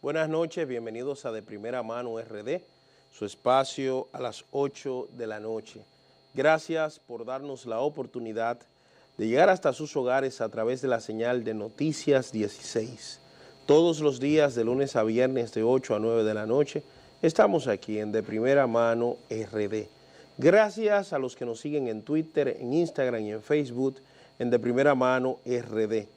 Buenas noches, bienvenidos a De Primera Mano RD, su espacio a las 8 de la noche. Gracias por darnos la oportunidad de llegar hasta sus hogares a través de la señal de Noticias 16. Todos los días de lunes a viernes de 8 a 9 de la noche estamos aquí en De Primera Mano RD. Gracias a los que nos siguen en Twitter, en Instagram y en Facebook en De Primera Mano RD.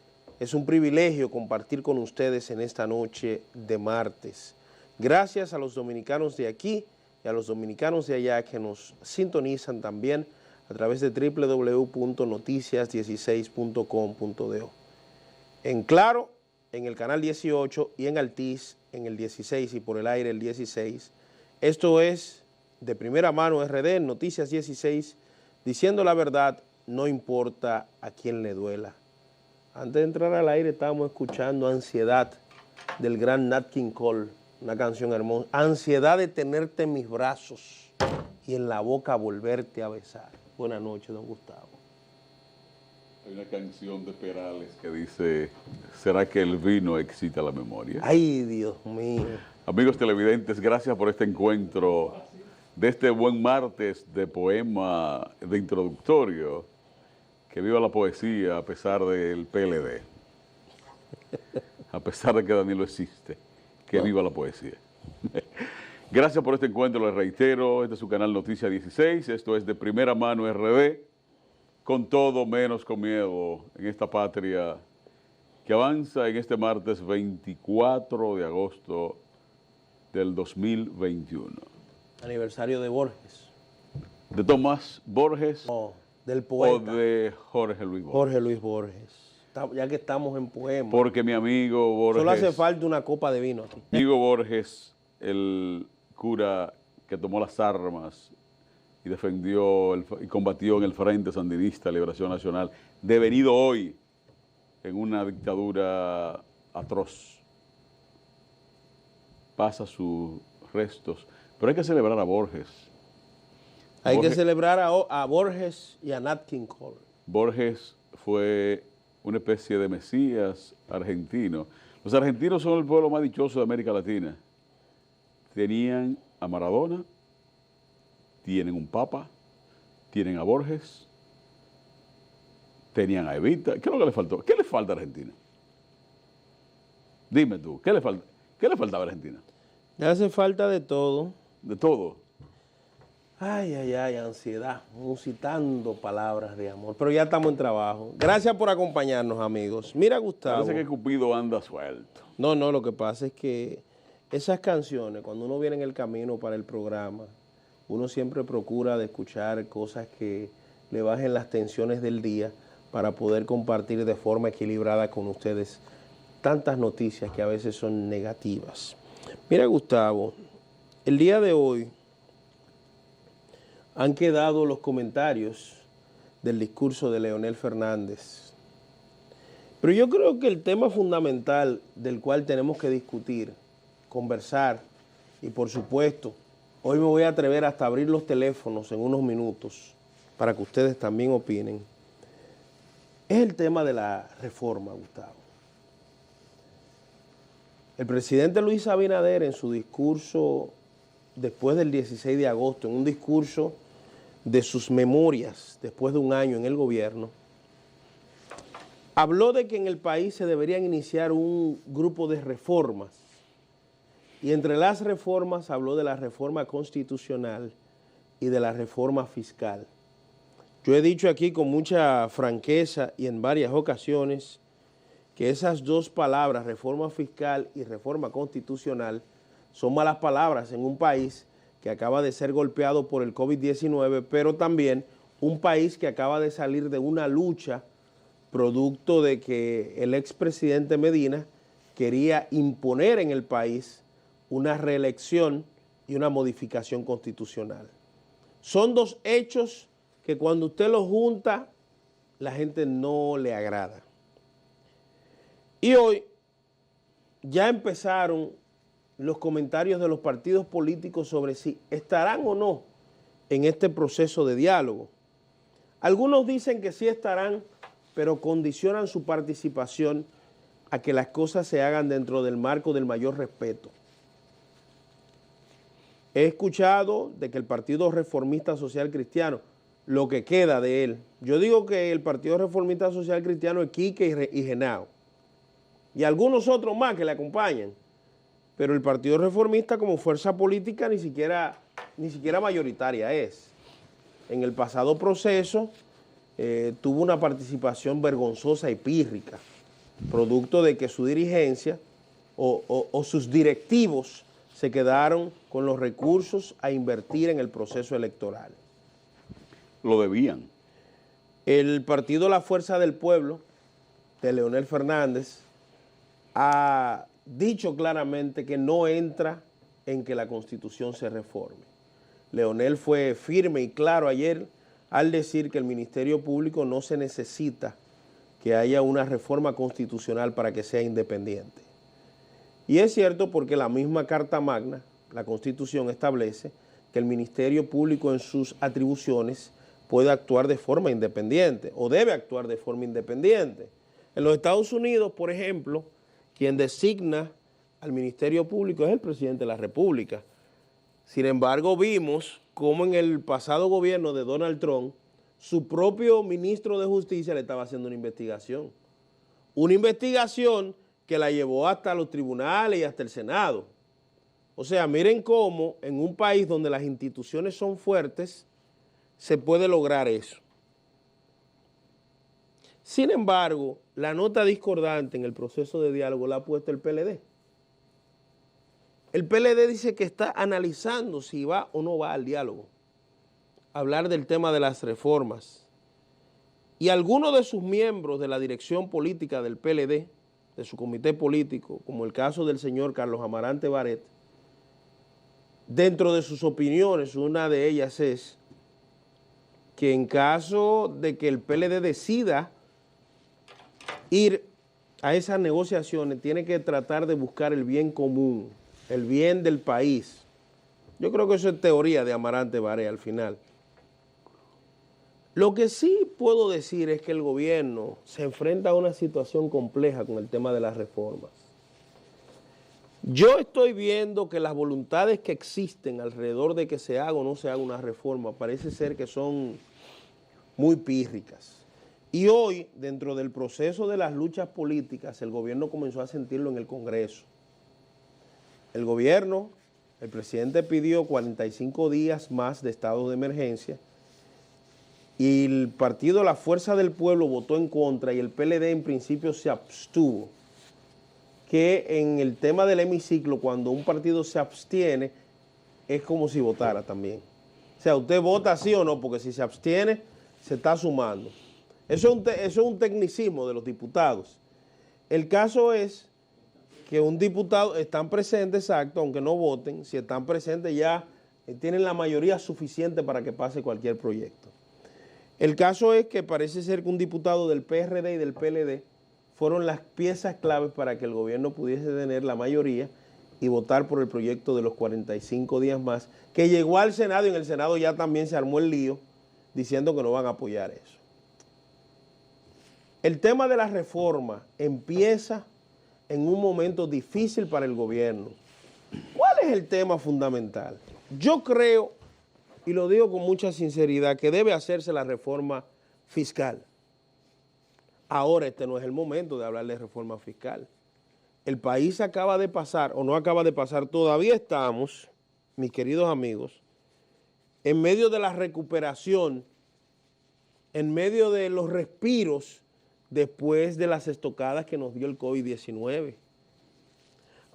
Es un privilegio compartir con ustedes en esta noche de martes. Gracias a los dominicanos de aquí y a los dominicanos de allá que nos sintonizan también a través de www.noticias16.com.do. En Claro, en el canal 18 y en Altiz, en el 16 y por el aire el 16. Esto es De Primera Mano RD, Noticias 16, diciendo la verdad, no importa a quién le duela. Antes de entrar al aire estábamos escuchando Ansiedad del gran Nat King Cole, una canción hermosa. Ansiedad de tenerte en mis brazos y en la boca volverte a besar. Buenas noches, don Gustavo. Hay una canción de Perales que dice, ¿será que el vino excita la memoria? Ay, Dios mío. Amigos televidentes, gracias por este encuentro de este buen martes de poema de introductorio. Que viva la poesía a pesar del PLD, a pesar de que Danilo existe, que viva la poesía. Gracias por este encuentro, les reitero, este es su canal Noticias 16, esto es De Primera Mano RD, con todo menos con miedo en esta patria que avanza en este martes 24 de agosto del 2021. Aniversario de Borges. De Tomás Borges. No, del poeta. O de Jorge Luis Borges. Jorge Luis Borges. Ya que estamos en poema. Porque mi amigo Borges... Solo hace falta una copa de vino aquí. Mi amigo Borges, el cura que tomó las armas y defendió y combatió en el Frente Sandinista de Liberación Nacional, devenido hoy en una dictadura atroz. Pasa sus restos. Pero hay que celebrar a Borges. Hay que celebrar a Borges y a Nat King Cole. Borges fue una especie de mesías argentino. Los argentinos son el pueblo más dichoso de América Latina. Tenían a Maradona, tienen un papa, tienen a Borges, tenían a Evita. ¿Qué es lo que le faltó? ¿Qué le falta a Argentina? Dime tú, ¿qué le faltaba a Argentina? Le hace falta de todo. De todo. Ay, ay, ay, ansiedad, musitando palabras de amor. Pero ya estamos en trabajo. Gracias por acompañarnos, amigos. Mira, Gustavo. Parece que Cupido anda suelto. No, lo que pasa es que esas canciones, cuando uno viene en el camino para el programa, uno siempre procura de escuchar cosas que le bajen las tensiones del día para poder compartir de forma equilibrada con ustedes tantas noticias que a veces son negativas. Mira, Gustavo, el día de hoy han quedado los comentarios del discurso de Leonel Fernández. Pero yo creo que el tema fundamental del cual tenemos que discutir, conversar y por supuesto, hoy me voy a atrever hasta abrir los teléfonos en unos minutos para que ustedes también opinen, es el tema de la reforma, Gustavo. El presidente Luis Abinader en su discurso después del 16 de agosto, en un discurso de sus memorias, después de un año en el gobierno, habló de que en el país se deberían iniciar un grupo de reformas. Y entre las reformas habló de la reforma constitucional y de la reforma fiscal. Yo he dicho aquí con mucha franqueza y en varias ocasiones que esas dos palabras, reforma fiscal y reforma constitucional, son malas palabras en un país que acaba de ser golpeado por el COVID-19, pero también un país que acaba de salir de una lucha producto de que el expresidente Medina quería imponer en el país una reelección y una modificación constitucional. Son dos hechos que cuando usted los junta, la gente no le agrada. Y hoy ya empezaron los comentarios de los partidos políticos sobre si estarán o no en este proceso de diálogo. Algunos dicen que sí estarán, pero condicionan su participación a que las cosas se hagan dentro del marco del mayor respeto. He escuchado de que el Partido Reformista Social Cristiano, lo que queda de él, yo digo que el Partido Reformista Social Cristiano es Quique y Genao, y algunos otros más que le acompañan, pero el Partido Reformista como fuerza política ni siquiera mayoritaria es. En el pasado proceso tuvo una participación vergonzosa y pírrica, producto de que su dirigencia o sus directivos se quedaron con los recursos a invertir en el proceso electoral. Lo debían. El partido La Fuerza del Pueblo, de Leonel Fernández, ha dicho claramente que no entra en que la Constitución se reforme. Leonel fue firme y claro ayer al decir que el Ministerio Público no se necesita que haya una reforma constitucional para que sea independiente. Y es cierto porque la misma Carta Magna, la Constitución, establece que el Ministerio Público en sus atribuciones puede actuar de forma independiente o debe actuar de forma independiente. En los Estados Unidos, por ejemplo, quien designa al Ministerio Público es el presidente de la República. Sin embargo, vimos cómo en el pasado gobierno de Donald Trump, su propio ministro de Justicia le estaba haciendo una investigación. Una investigación que la llevó hasta los tribunales y hasta el Senado. O sea, miren cómo en un país donde las instituciones son fuertes, se puede lograr eso. Sin embargo, la nota discordante en el proceso de diálogo la ha puesto el PLD. El PLD dice que está analizando si va o no va al diálogo, hablar del tema de las reformas. Y algunos de sus miembros de la dirección política del PLD, de su comité político, como el caso del señor Carlos Amarante Barret, dentro de sus opiniones, una de ellas es que en caso de que el PLD decida ir a esas negociaciones, tiene que tratar de buscar el bien común, el bien del país. Yo creo que eso es teoría de Amarante Barret al final. Lo que sí puedo decir es que el gobierno se enfrenta a una situación compleja con el tema de las reformas. Yo estoy viendo que las voluntades que existen alrededor de que se haga o no se haga una reforma parece ser que son muy pírricas. Y hoy, dentro del proceso de las luchas políticas, el gobierno comenzó a sentirlo en el Congreso. El gobierno, el presidente pidió 45 días más de estado de emergencia y el partido La Fuerza del Pueblo votó en contra y el PLD en principio se abstuvo. Que en el tema del hemiciclo, cuando un partido se abstiene, es como si votara también. O sea, usted vota sí o no, porque si se abstiene, se está sumando. Eso es un tecnicismo de los diputados. El caso es que un diputado están presentes, exacto, aunque no voten, si están presentes ya tienen la mayoría suficiente para que pase cualquier proyecto. El caso es que parece ser que un diputado del PRD y del PLD fueron las piezas claves para que el gobierno pudiese tener la mayoría y votar por el proyecto de los 45 días más, que llegó al Senado y en el Senado ya también se armó el lío diciendo que no van a apoyar eso. El tema de la reforma empieza en un momento difícil para el gobierno. ¿Cuál es el tema fundamental? Yo creo, y lo digo con mucha sinceridad, que debe hacerse la reforma fiscal. Ahora este no es el momento de hablar de reforma fiscal. El país acaba de pasar, o no acaba de pasar, todavía estamos, mis queridos amigos, en medio de la recuperación, en medio de los respiros después de las estocadas que nos dio el COVID-19.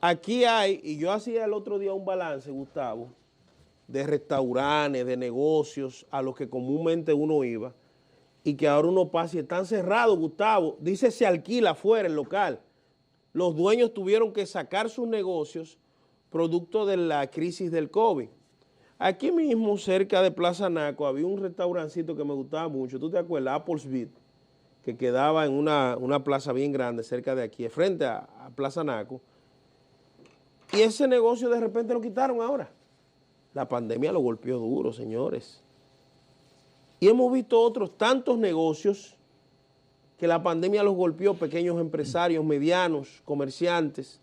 Aquí hay, y yo hacía el otro día un balance, Gustavo, de restaurantes, de negocios a los que comúnmente uno iba, y que ahora uno pasa y están cerrados, Gustavo. Dice se alquila afuera el local. Los dueños tuvieron que sacar sus negocios producto de la crisis del COVID. Aquí mismo, cerca de Plaza Naco, había un restaurancito que me gustaba mucho. ¿Tú te acuerdas? Applebee's, que quedaba en una plaza bien grande cerca de aquí, frente a Plaza Naco. Y ese negocio de repente lo quitaron ahora. La pandemia lo golpeó duro, señores. Y hemos visto otros tantos negocios que la pandemia los golpeó, pequeños empresarios, medianos, comerciantes.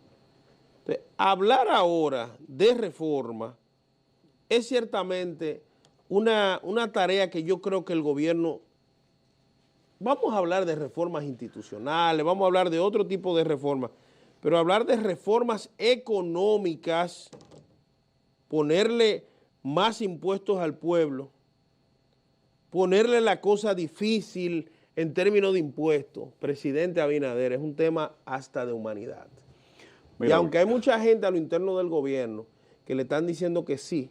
Entonces, hablar ahora de reforma es ciertamente una tarea que yo creo que el gobierno, vamos a hablar de reformas institucionales, vamos a hablar de otro tipo de reformas, pero hablar de reformas económicas, ponerle más impuestos al pueblo, ponerle la cosa difícil en términos de impuestos, presidente Abinader, es un tema hasta de humanidad. Mira, y aunque hay mucha gente a lo interno del gobierno que le están diciendo que sí,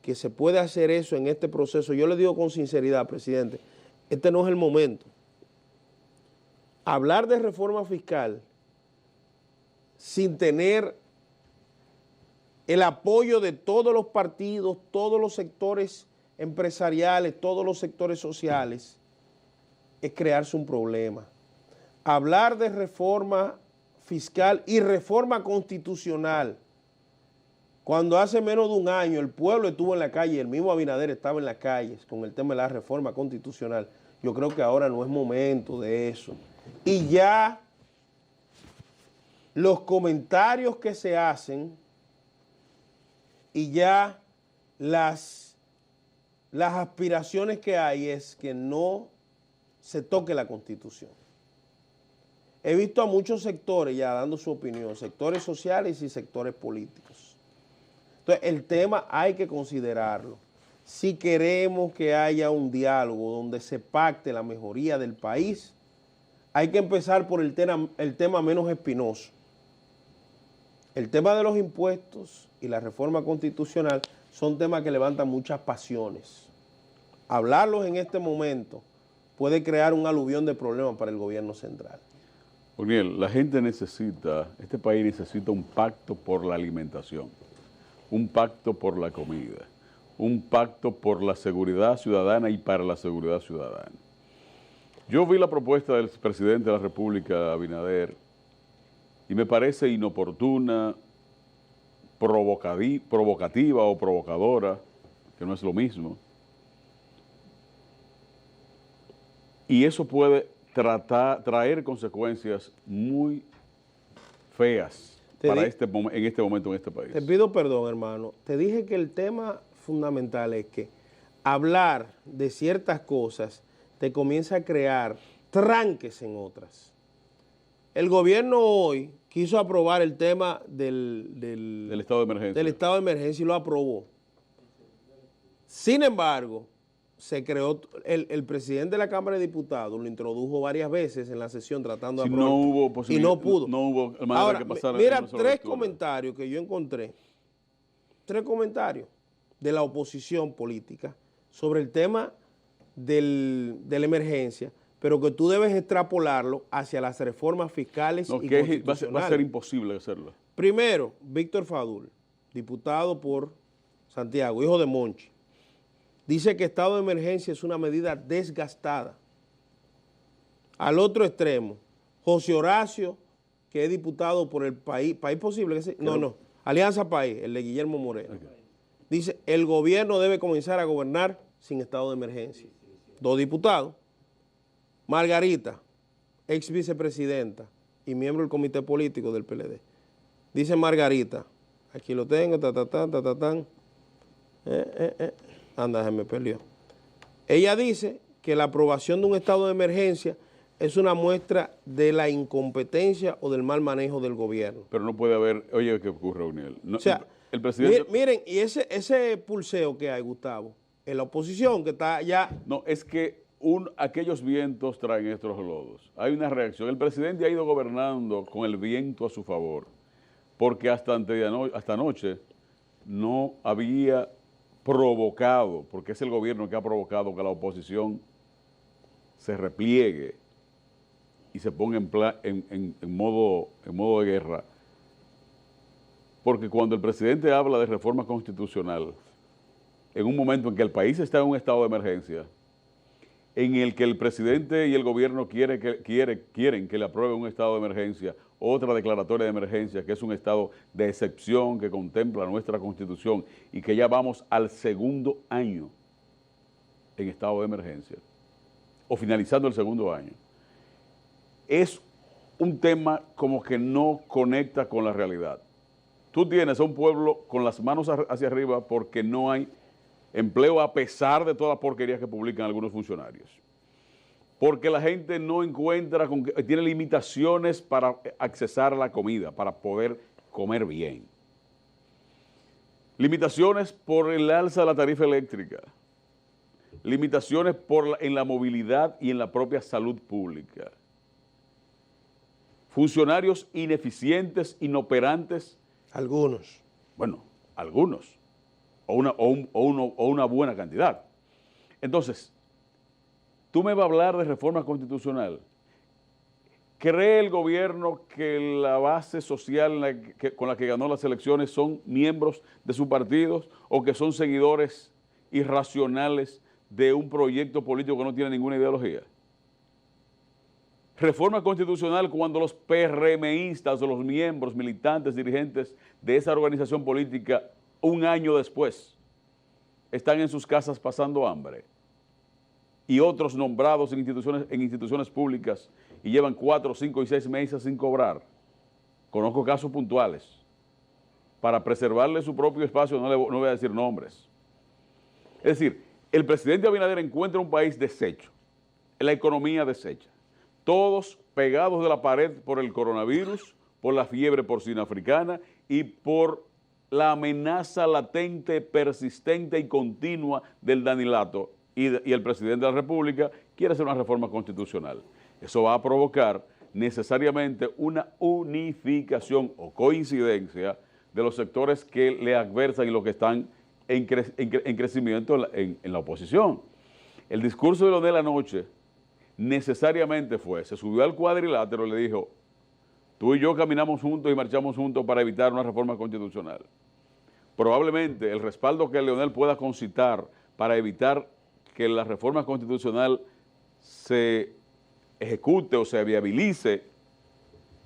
que se puede hacer eso en este proceso, yo le digo con sinceridad, presidente, este no es el momento. Hablar de reforma fiscal sin tener el apoyo de todos los partidos, todos los sectores empresariales, todos los sectores sociales, es crearse un problema. Hablar de reforma fiscal y reforma constitucional, cuando hace menos de un año el pueblo estuvo en la calle, el mismo Abinader estaba en las calles con el tema de la reforma constitucional, yo creo que ahora no es momento de eso. Y ya los comentarios que se hacen y ya las aspiraciones que hay es que no se toque la Constitución. He visto a muchos sectores ya dando su opinión, sectores sociales y sectores políticos. Entonces, el tema hay que considerarlo. Si queremos que haya un diálogo donde se pacte la mejoría del país, hay que empezar por el tema menos espinoso. El tema de los impuestos y la reforma constitucional son temas que levantan muchas pasiones. Hablarlos en este momento puede crear un aluvión de problemas para el gobierno central. O'Neill, la gente necesita, este país necesita un pacto por la alimentación, un pacto por la comida, un pacto por la seguridad ciudadana y para la seguridad ciudadana. Yo vi la propuesta del presidente de la República, Abinader, y me parece inoportuna, provocativa o provocadora, que no es lo mismo. Y eso puede traer consecuencias muy feas en este momento en este país. Te pido perdón, hermano. Te dije que el tema fundamental es que hablar de ciertas cosas te comienza a crear tranques en otras. El gobierno hoy quiso aprobar el tema del estado de emergencia. Del estado de emergencia y lo aprobó. Sin embargo, se creó, el presidente de la Cámara de Diputados lo introdujo varias veces en la sesión tratando de aprobar. No hubo posibilidad, y no pudo. No hubo manera ahora, que pasara. Mira, tres comentarios que yo encontré. Tres comentarios de la oposición política sobre el tema de la emergencia, pero que tú debes extrapolarlo hacia las reformas fiscales y constitucionales. Va a ser imposible hacerlo. Primero, Víctor Fadul, diputado por Santiago, hijo de Monchi, dice que estado de emergencia es una medida desgastada. Al otro extremo, José Horacio, que es diputado por el País Posible, Alianza País, el de Guillermo Moreno, dice, el gobierno debe comenzar a gobernar sin estado de emergencia. Dos diputados. Margarita, ex vicepresidenta y miembro del comité político del PLD. Dice Margarita, aquí lo tengo, anda, se me perdió. Ella dice que la aprobación de un estado de emergencia es una muestra de la incompetencia o del mal manejo del gobierno. Pero no puede haber, oye, ¿qué ocurre, O'Neill? No, o sea, el presidente... miren, y ese pulseo que hay, Gustavo, en la oposición que está ya... No, es que aquellos vientos traen estos lodos. Hay una reacción. El presidente ha ido gobernando con el viento a su favor, porque hasta anoche no había provocado, porque es el gobierno que ha provocado que la oposición se repliegue y se ponga en modo de guerra. Porque cuando el presidente habla de reforma constitucional, en un momento en que el país está en un estado de emergencia, en el que el presidente y el gobierno quieren que le apruebe un estado de emergencia, otra declaratoria de emergencia, que es un estado de excepción que contempla nuestra Constitución y que ya vamos al segundo año en estado de emergencia, o finalizando el segundo año. es un tema como que no conecta con la realidad. Tú tienes a un pueblo con las manos hacia arriba porque no hay empleo a pesar de toda la porquería que publican algunos funcionarios. Porque la gente no encuentra, tiene limitaciones para accesar a la comida, para poder comer bien. Limitaciones por el alza de la tarifa eléctrica. Limitaciones en la movilidad y en la propia salud pública. Funcionarios ineficientes, inoperantes. Algunos. Bueno, algunos. O una buena cantidad. Entonces, tú me vas a hablar de reforma constitucional. ¿Cree el gobierno que la base social con la que ganó las elecciones son miembros de sus partidos o que son seguidores irracionales de un proyecto político que no tiene ninguna ideología? Reforma constitucional cuando los PRMistas o los miembros, militantes, dirigentes de esa organización política, un año después, están en sus casas pasando hambre, y otros nombrados en instituciones públicas y llevan 4, 5 y 6 meses sin cobrar. Conozco casos puntuales. Para preservarle su propio espacio, no voy a decir nombres. Es decir, el presidente Abinader encuentra un país deshecho, la economía deshecha, todos pegados de la pared por el coronavirus, por la fiebre porcina africana y por la amenaza latente, persistente y continua del Danilato, y el presidente de la República quiere hacer una reforma constitucional. Eso va a provocar necesariamente una unificación o coincidencia de los sectores que le adversan y los que están en crecimiento en la oposición. El discurso de Leonel anoche necesariamente se subió al cuadrilátero y le dijo: tú y yo caminamos juntos y marchamos juntos para evitar una reforma constitucional. Probablemente el respaldo que Leonel pueda concitar para evitar que la reforma constitucional se ejecute o se viabilice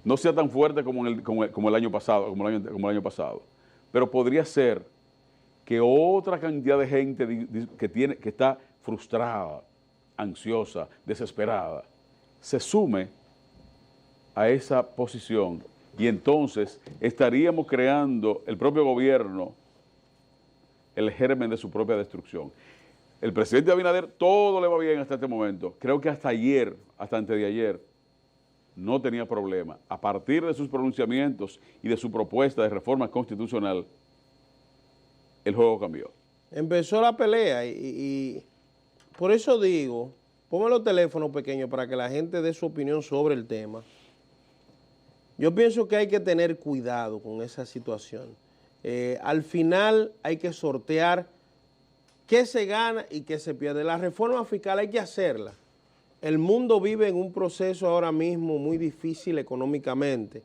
no sea tan fuerte como el año pasado, pero podría ser que otra cantidad de gente que está frustrada, ansiosa, desesperada, se sume a esa posición, y entonces estaríamos creando el propio gobierno el germen de su propia destrucción. El presidente Abinader todo le va bien hasta este momento. Creo que hasta antes de ayer, no tenía problema. A partir de sus pronunciamientos y de su propuesta de reforma constitucional, el juego cambió. Empezó la pelea y por eso digo, ponme los teléfonos pequeños para que la gente dé su opinión sobre el tema. Yo pienso que hay que tener cuidado con esa situación. Al final hay que sortear qué se gana y qué se pierde. La reforma fiscal hay que hacerla. El mundo vive en un proceso ahora mismo muy difícil económicamente.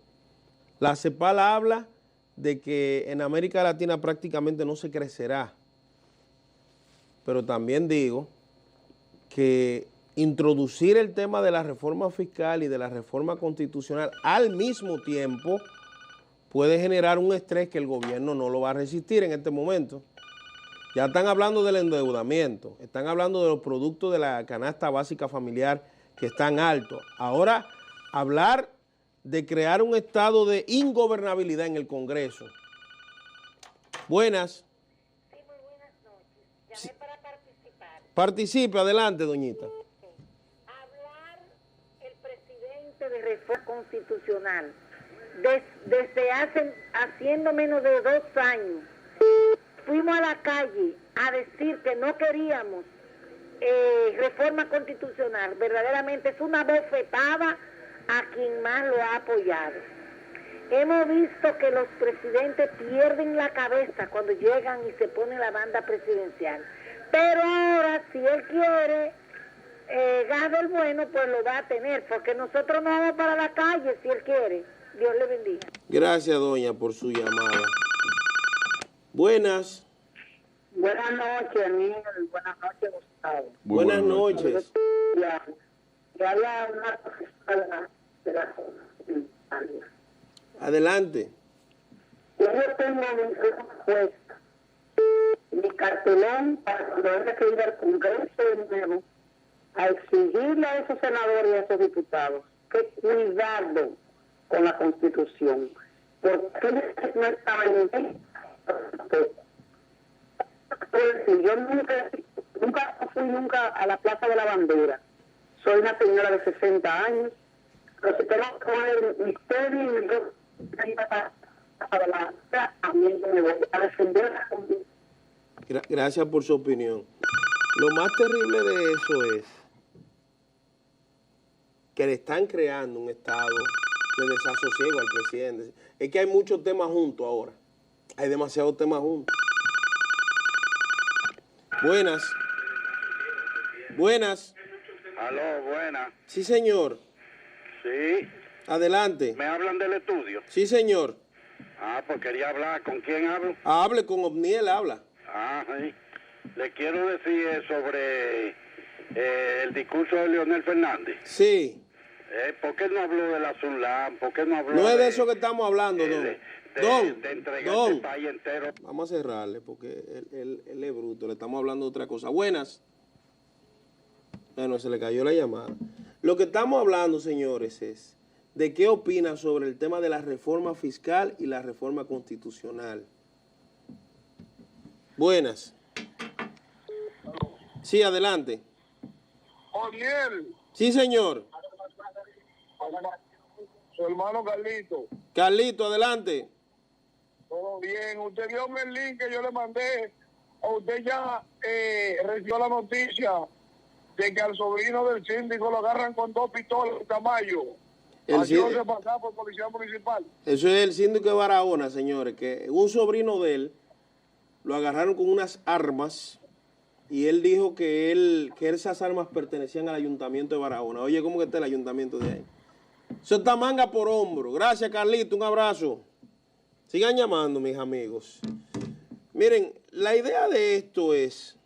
La CEPAL habla de que en América Latina prácticamente no se crecerá. Pero también digo que introducir el tema de la reforma fiscal y de la reforma constitucional al mismo tiempo puede generar un estrés que el gobierno no lo va a resistir en este momento. Ya están hablando del endeudamiento, están hablando de los productos de la canasta básica familiar que están altos. Ahora, hablar de crear un estado de ingobernabilidad en el Congreso. Buenas. Sí, muy buenas noches. Llamé para participar. Participe, adelante, doñita. Hablar el presidente de reforma constitucional desde haciendo menos de 2 años. Fuimos a la calle a decir que no queríamos reforma constitucional. Verdaderamente es una bofetada a quien más lo ha apoyado. Hemos visto que los presidentes pierden la cabeza cuando llegan y se pone la banda presidencial. Pero ahora, si él quiere gas del bueno, pues lo va a tener, porque nosotros no vamos para la calle si él quiere. Dios le bendiga. Gracias, doña, por su llamada. Buenas. Buenas noches, Daniel. Buenas noches, Gustavo. Buenas noches. Ya había una profesora de la zona. Adelante. Yo tengo mi respuesta, mi cartelón para cuando haya que ir al Congreso de nuevo a exigirle a esos senadores y a esos diputados que cuidado con la Constitución, porque no estaba en yo nunca fui a la Plaza de la Bandera. Soy una señora de 60 años, pero si tengo que poner mi tenis y yo para la también me voy a defender la Constitución. Gracias por su opinión. Lo más terrible de eso es que le están creando un estado de desasosiego al presidente. Es que hay muchos temas juntos ahora. Hay demasiados temas juntos. Buenas. Buenas. Aló, buenas. Sí, señor. Sí. Adelante. ¿Me hablan del estudio? Sí, señor. Ah, pues quería hablar. ¿Con quién hablo? Hable con Omniel, habla. Ah, sí. Le quiero decir sobre el discurso de Leonel Fernández. Sí. ¿Por qué no habló de la Zulán? ¿Por qué no habló No es de eso que estamos hablando, don. de entregar el país entero? Vamos a cerrarle porque él es bruto. Le estamos hablando de otra cosa. Buenas. Bueno, se le cayó la llamada. Lo que estamos hablando, señores, es de qué opina sobre el tema de la reforma fiscal y la reforma constitucional. Buenas. Sí, adelante. Oniel, Sí, señor. su hermano Carlito. Carlito, adelante. Todo bien. Usted vio el link que yo le mandé. O usted ya recibió la noticia de que al sobrino del síndico lo agarran con 2 pistolas en Tamayo. Haciéndose pasar por policía municipal. Eso es el síndico de Barahona, señores, que un sobrino de él lo agarraron con unas armas y él dijo que esas armas pertenecían al ayuntamiento de Barahona. Oye, ¿cómo que está el ayuntamiento de ahí? Eso está manga por hombro. Gracias, Carlito, un abrazo. Sigan llamando, mis amigos. Miren, la idea de esto es,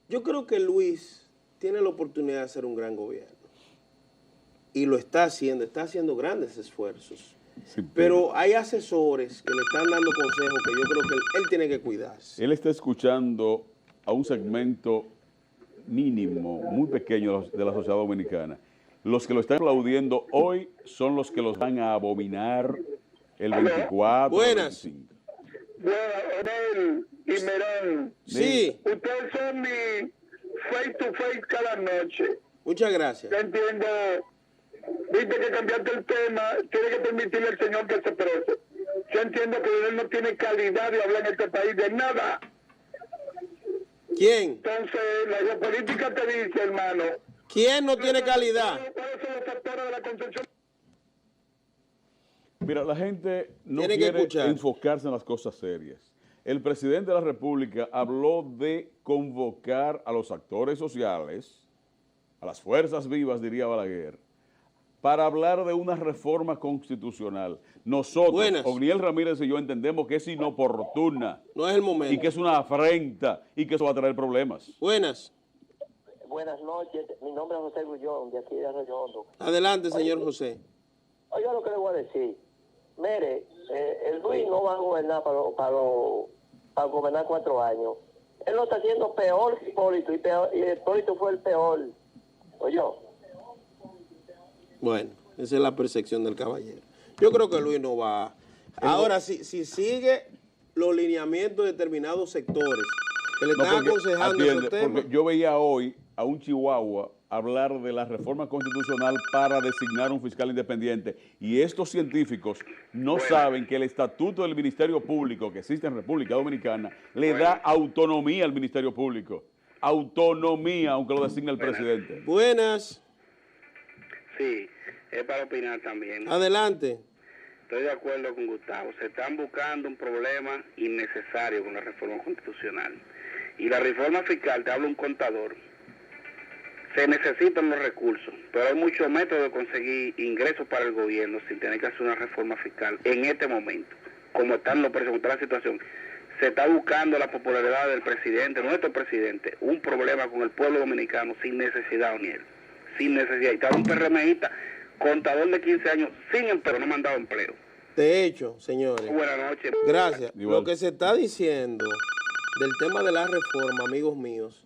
yo creo que Luis tiene la oportunidad de hacer un gran gobierno. Y lo está haciendo grandes esfuerzos. Sí, pero hay asesores que le están dando consejos que yo creo que él tiene que cuidarse. Él está escuchando a un segmento mínimo, muy pequeño de la sociedad dominicana. Los que lo están aplaudiendo hoy son los que los van a abominar el 24. Buenas. El 25. Bueno, y Merán. Sí. Ustedes son mi face to face cada noche. Muchas gracias. Yo entiendo. Viste que cambiaste el tema, tiene que permitirle al señor que se prese. Yo entiendo que él no tiene calidad de hablar en este país de nada. ¿Quién? Entonces, la geopolítica te dice, hermano. ¿Quién no tiene calidad? ¿Cuáles son los factores de la concepción? Mira, la gente no quiere enfocarse en las cosas serias. El presidente de la República habló de convocar a los actores sociales, a las fuerzas vivas, diría Balaguer, para hablar de una reforma constitucional. Nosotros, Ogniel Ramírez y yo, entendemos que es inoportuna. No es el momento. Y que es una afrenta y que eso va a traer problemas. Buenas. Buenas noches. Mi nombre es José Gullón, de aquí de Arroyo Hondo. Adelante, señor José. Oiga lo que le voy a decir. Mire, el Luis no va a gobernar para gobernar 4 años. Él lo está haciendo peor que Hipólito, y Hipólito fue el peor. Oye. Bueno, esa es la percepción del caballero. Yo creo que Luis no va. Ahora, si sigue los lineamientos de determinados sectores que le están aconsejando esos temas. Porque yo veía hoy a un chihuahua hablar de la reforma constitucional para designar un fiscal independiente, y estos científicos no saben que el estatuto del Ministerio Público que existe en República Dominicana le da autonomía al Ministerio Público. Autonomía, aunque lo designe el presidente. Buenas. Sí, es para opinar también. Adelante. Estoy de acuerdo con Gustavo. Se están buscando un problema innecesario con la reforma constitucional. Y la reforma fiscal, te habla un contador, se necesitan los recursos, pero hay muchos métodos de conseguir ingresos para el gobierno sin tener que hacer una reforma fiscal en este momento. Como están los precios, como está la situación, se está buscando la popularidad del presidente, nuestro presidente, un problema con el pueblo dominicano sin necesidad, Oniel. Sin necesidad. Y está un PRMista, contador de 15 años, sin empleo, no me han dado empleo. De hecho, señores. Buenas noches. Gracias. Igual. Lo que se está diciendo del tema de la reforma, amigos míos,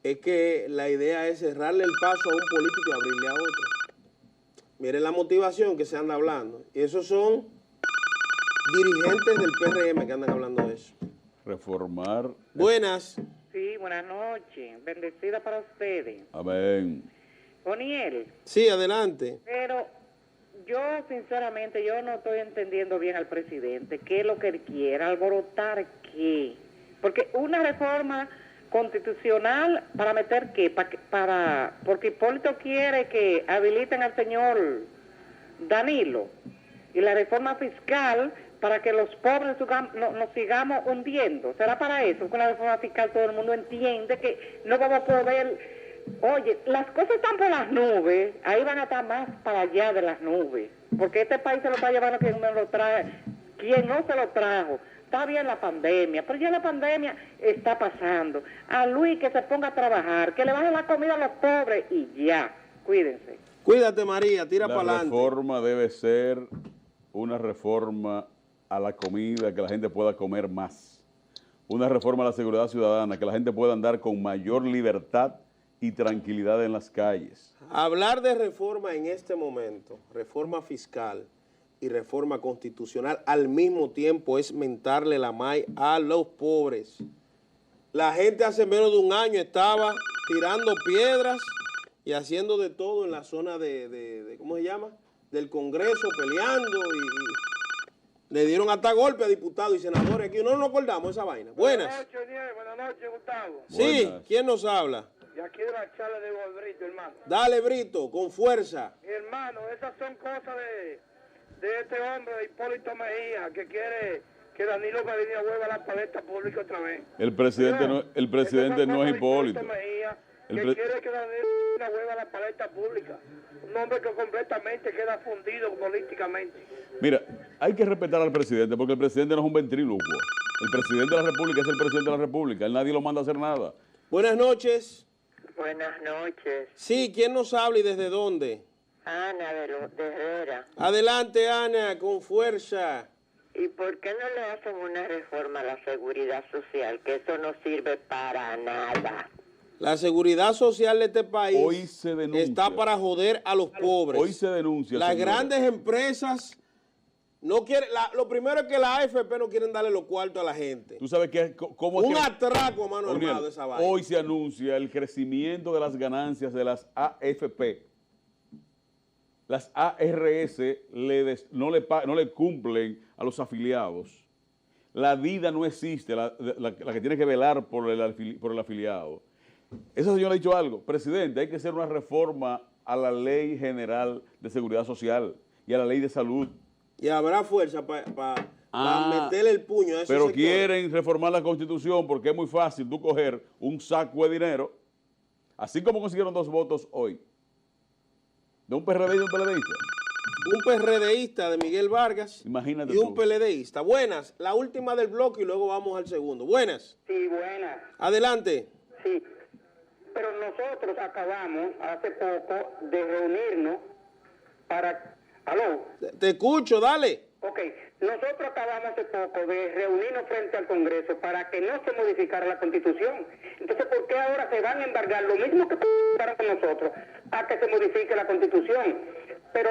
es que la idea es cerrarle el paso a un político y abrirle a otro. Miren la motivación que se anda hablando. Y esos son dirigentes del PRM que andan hablando de eso. Reformar. Buenas. Sí, buenas noches. Bendecida para ustedes. Amén. Oniel, Sí, adelante. pero yo sinceramente yo no estoy entendiendo bien al presidente. ¿Qué es lo que él quiere? ¿Alborotar qué? Porque una reforma constitucional para meter qué? Porque Hipólito quiere que habiliten al señor Danilo. Y la reforma fiscal para que los pobres nos sigamos hundiendo. ¿Será para eso? Con la reforma fiscal todo el mundo entiende que no vamos a poder... Oye, las cosas están por las nubes, ahí van a estar más para allá de las nubes. Porque este país se lo está llevando quien no lo trae, quien no se lo trajo. Está bien la pandemia, pero ya la pandemia está pasando. A Luis que se ponga a trabajar, que le baje la comida a los pobres y ya. Cuídense. Cuídate, María, tira para La adelante. reforma debe ser una reforma a la comida, que la gente pueda comer más. Una reforma a la seguridad ciudadana, que la gente pueda andar con mayor libertad y tranquilidad en las calles. Hablar de reforma en este momento, reforma fiscal y reforma constitucional, al mismo tiempo es mentarle la maíz a los pobres. La gente hace menos de un año estaba tirando piedras y haciendo de todo en la zona de ¿cómo se llama? Del Congreso, peleando y le dieron hasta golpe a diputados y senadores. Aquí no nos acordamos esa vaina. Buenas. Buenas noches, Gustavo. Sí, Buenas. ¿quién nos habla? Y aquí de la charla de Brito, hermano. Dale, Brito, con fuerza. Mi hermano, esas son cosas de este hombre, de Hipólito Mejía, que quiere que Danilo Medina vuelva a la palestra pública otra vez. El presidente no es Hipólito. Mejía, El que pre- quiere que Danilo Medina vuelva a la palestra pública. Un hombre que completamente queda fundido políticamente. Mira, hay que respetar al presidente porque el presidente no es un ventrílocuo. El presidente de la República es el presidente de la República. Él nadie lo manda a hacer nada. Buenas noches. Buenas noches. Sí, ¿quién nos habla y desde dónde? Ana de Herrera. Adelante, Ana, con fuerza. ¿Y por qué no le hacen una reforma a la seguridad social? Que eso no sirve para nada. La seguridad social de este país Hoy se denuncia. está para joder a los pobres. Hoy se denuncia. Las señora. grandes empresas no quieren, lo primero es que la AFP no quieren darle los cuartos a la gente. ¿Tú sabes cómo Un es que- atraco a mano Oniel, armada esa vaina. hoy se anuncia el crecimiento de las ganancias de las AFP. Las ARS no le cumplen a los afiliados. La DIDA no existe, la que tiene que velar por el afiliado. Esa señora ha dicho algo. Presidente, hay que hacer una reforma a la Ley General de Seguridad Social y a la Ley de Salud. Y habrá fuerza para meterle el puño a esos Pero sectores. quieren reformar la Constitución porque es muy fácil tú coger un saco de dinero, así como consiguieron 2 votos hoy, de un PRD y de un PLDista. Un PRDista de Miguel Vargas Imagínate y un tú. PLDista. Buenas, la última del bloque y luego vamos al segundo. Buenas, Sí, buenas. adelante. Sí, pero nosotros acabamos hace poco de reunirnos para... ¿Aló? Te escucho, dale. Ok, nosotros acabamos hace poco de reunirnos frente al Congreso para que no se modificara la Constitución. Entonces, ¿por qué ahora se van a embargar lo mismo que para con nosotros a que se modifique la Constitución? Pero...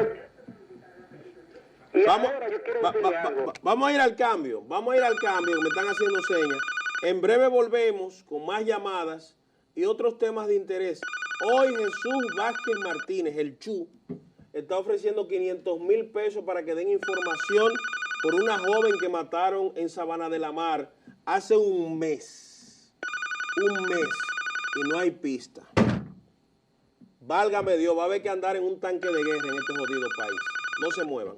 Y Vamos, ahora yo quiero decirle algo. vamos a ir al cambio, que me están haciendo señas. En breve volvemos con más llamadas y otros temas de interés. Hoy Jesús Vázquez Martínez, el Chu, está ofreciendo 500,000 pesos para que den información por una joven que mataron en Sabana de la Mar hace un mes. Y no hay pista. Válgame Dios, va a haber que andar en un tanque de guerra en este jodido país. No se muevan.